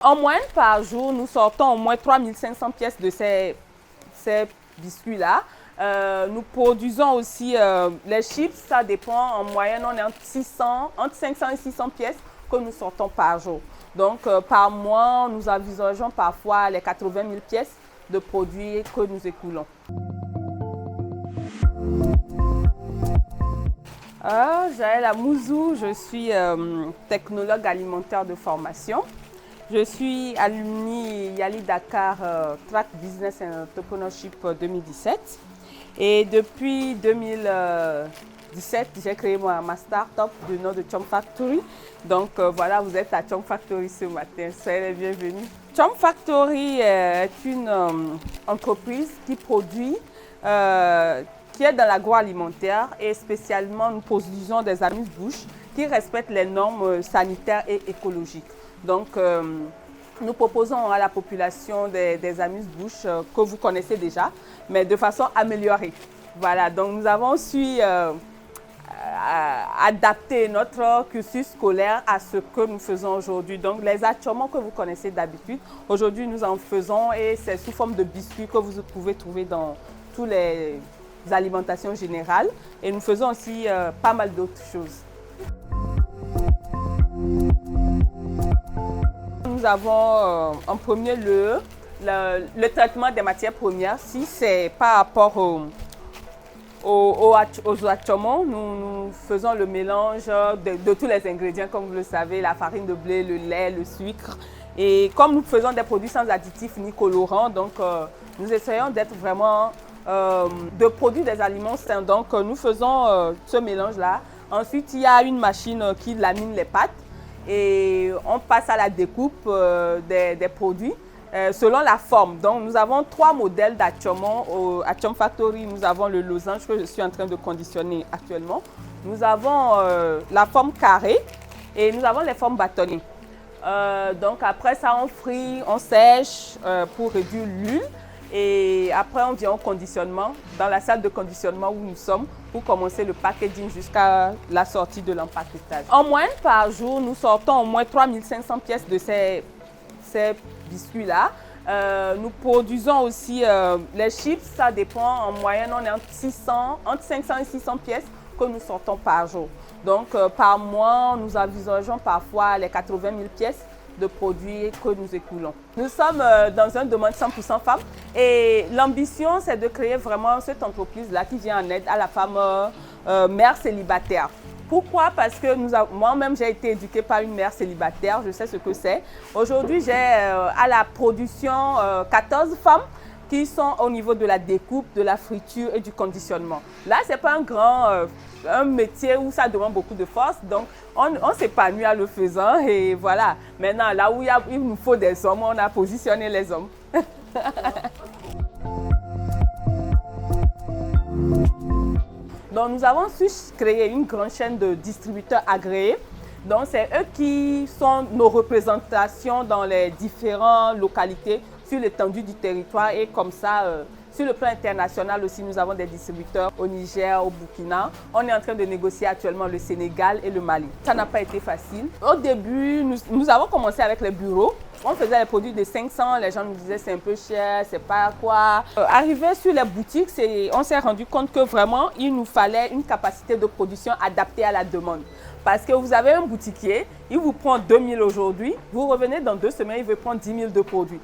En moyenne par jour, nous sortons au moins 3500 pièces de ces biscuits-là. Nous produisons aussi les chips, ça dépend. En moyenne, on est entre 500 et 600 pièces que nous sortons par jour. Donc, par mois, nous envisageons parfois les 80 000 pièces de produits que nous écoulons. Jaël Amouzou, je suis technologue alimentaire de formation. Je suis alumni Yali Dakar Track Business and Entrepreneurship 2017. Et depuis 2017, j'ai créé ma start-up du nom de Chom Factory. Donc voilà, vous êtes à Chom Factory ce matin. Soyez les bienvenus. Chom Factory est une entreprise qui produit, qui est dans l'agroalimentaire et spécialement nous produisons des amuse-bouches qui respectent les normes sanitaires et écologiques. Donc, nous proposons à la population des amuse-bouches que vous connaissez déjà, mais de façon améliorée. Voilà, donc nous avons su adapter notre cursus scolaire à ce que nous faisons aujourd'hui. Donc, les achomos que vous connaissez d'habitude, aujourd'hui nous en faisons et c'est sous forme de biscuits que vous pouvez trouver dans toutes les alimentations générales. Et nous faisons aussi pas mal d'autres choses. Nous avons en premier lieu le traitement des matières premières. Si c'est par rapport aux achomos, nous faisons le mélange de tous les ingrédients, comme vous le savez, la farine de blé, le lait, le sucre. Et comme nous faisons des produits sans additifs ni colorants, donc nous essayons d'être vraiment de produire des aliments sains. Donc nous faisons ce mélange-là. Ensuite, il y a une machine qui lamine les pâtes. Et on passe à la découpe des produits selon la forme. Donc, nous avons 3 modèles d'achomos à Chom Factory. Nous avons le losange que je suis en train de conditionner actuellement. Nous avons la forme carrée et nous avons les formes bâtonnées. Donc, après ça, on frit, on sèche pour réduire l'huile. Et après, on vient au conditionnement, dans la salle de conditionnement où nous sommes, pour commencer le packaging jusqu'à la sortie de l'empaquetage. En moyenne par jour, nous sortons au moins 3500 pièces de ces biscuits-là. Nous produisons aussi les chips, ça dépend. En moyenne, on est entre 500 et 600 pièces que nous sortons par jour. Donc, par mois, nous envisageons parfois les 80 000 pièces de produits que nous écoulons. Nous sommes dans un domaine 100% femmes et l'ambition, c'est de créer vraiment cette entreprise-là qui vient en aide à la femme mère célibataire. Pourquoi? Parce que moi-même, j'ai été éduquée par une mère célibataire, je sais ce que c'est. Aujourd'hui, j'ai à la production 14 femmes qui sont au niveau de la découpe, de la friture et du conditionnement. Là, ce n'est pas un métier où ça demande beaucoup de force, donc on s'épanouit en le faisant et voilà. Maintenant, là où il nous faut des hommes, on a positionné les hommes. Donc, nous avons su créer une grande chaîne de distributeurs agréés. Donc, c'est eux qui sont nos représentations dans les différentes localités sur l'étendue du territoire et comme ça, sur le plan international aussi, nous avons des distributeurs au Niger, au Burkina. On est en train de négocier actuellement le Sénégal et le Mali. Ça n'a pas été facile. Au début, nous avons commencé avec les bureaux. On faisait les produits de 500, les gens nous disaient c'est un peu cher, c'est pas quoi. Arrivé sur les boutiques, on s'est rendu compte que vraiment, il nous fallait une capacité de production adaptée à la demande. Parce que vous avez un boutiquier, il vous prend 2000 aujourd'hui, vous revenez dans 2 semaines, il veut prendre 10 000 de produits.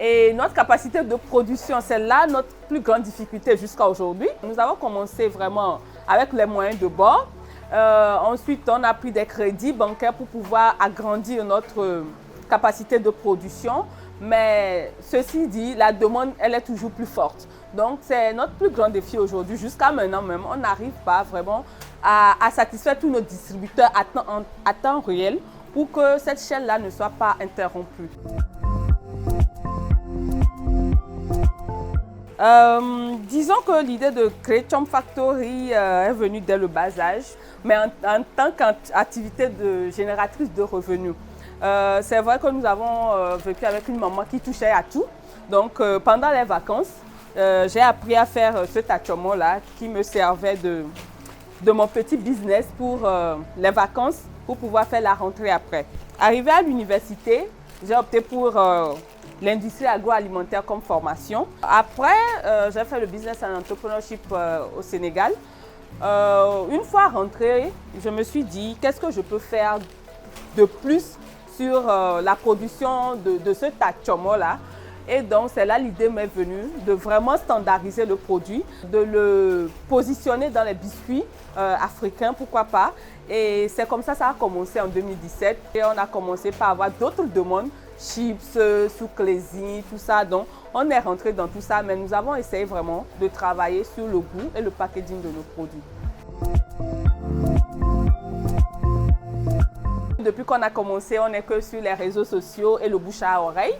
Et notre capacité de production, c'est là notre plus grande difficulté jusqu'à aujourd'hui. Nous avons commencé vraiment avec les moyens de bord. Ensuite, on a pris des crédits bancaires pour pouvoir agrandir notre capacité de production. Mais ceci dit, la demande, elle est toujours plus forte. Donc, c'est notre plus grand défi aujourd'hui. Jusqu'à maintenant même, on n'arrive pas vraiment à satisfaire tous nos distributeurs à temps réel pour que cette chaîne-là ne soit pas interrompue. Disons que l'idée de créer Chom Factory est venue dès le bas âge, mais en tant qu'activité génératrice de revenus. C'est vrai que nous avons vécu avec une maman qui touchait à tout. Donc pendant les vacances, j'ai appris à faire cet achomo-là qui me servait de mon petit business pour les vacances, pour pouvoir faire la rentrée après. Arrivé à l'université, j'ai opté pour l'industrie agroalimentaire comme formation. Après, j'ai fait le business and entrepreneurship au Sénégal. Une fois rentrée, je me suis dit, qu'est-ce que je peux faire de plus sur la production de ce tachomo-là. Et donc, c'est là l'idée m'est venue de vraiment standardiser le produit, de le positionner dans les biscuits africains, pourquoi pas. Et c'est comme ça a commencé en 2017. Et on a commencé par avoir d'autres demandes, chips, souclési, tout ça. Donc, on est rentré dans tout ça, mais nous avons essayé vraiment de travailler sur le goût et le packaging de nos produits. Depuis qu'on a commencé, on n'est que sur les réseaux sociaux et le bouche à oreille.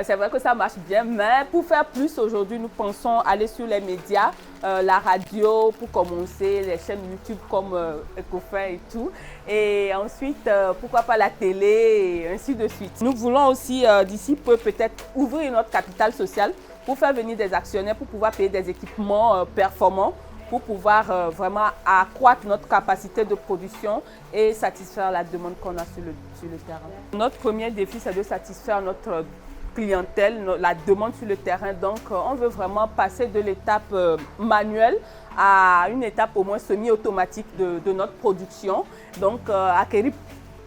C'est vrai que ça marche bien, mais pour faire plus aujourd'hui, nous pensons aller sur les médias, la radio pour commencer, les chaînes YouTube comme Ecofin et tout. Et ensuite, pourquoi pas la télé et ainsi de suite. Nous voulons aussi d'ici peu peut-être ouvrir notre capital social pour faire venir des actionnaires, pour pouvoir payer des équipements performants, pour pouvoir vraiment accroître notre capacité de production et satisfaire la demande qu'on a sur le terrain. Notre premier défi, c'est de satisfaire notre clientèle, la demande sur le terrain. Donc, on veut vraiment passer de l'étape manuelle à une étape au moins semi-automatique de notre production. Donc, acquérir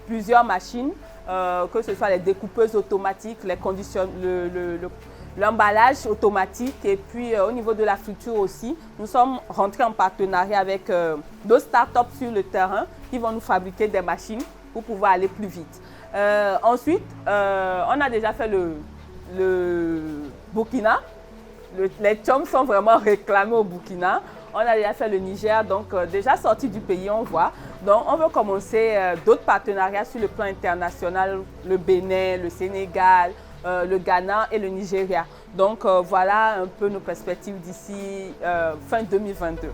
plusieurs machines, que ce soit les découpeuses automatiques, l'emballage automatique et puis au niveau de la friture aussi, nous sommes rentrés en partenariat avec d'autres startups sur le terrain qui vont nous fabriquer des machines pour pouvoir aller plus vite. Ensuite, on a déjà fait le Burkina. Les choms sont vraiment réclamés au Burkina. On a déjà fait le Niger, donc déjà sorti du pays, on voit. Donc on veut commencer d'autres partenariats sur le plan international, le Bénin, le Sénégal, le Ghana et le Nigeria. Donc voilà un peu nos perspectives d'ici fin 2022.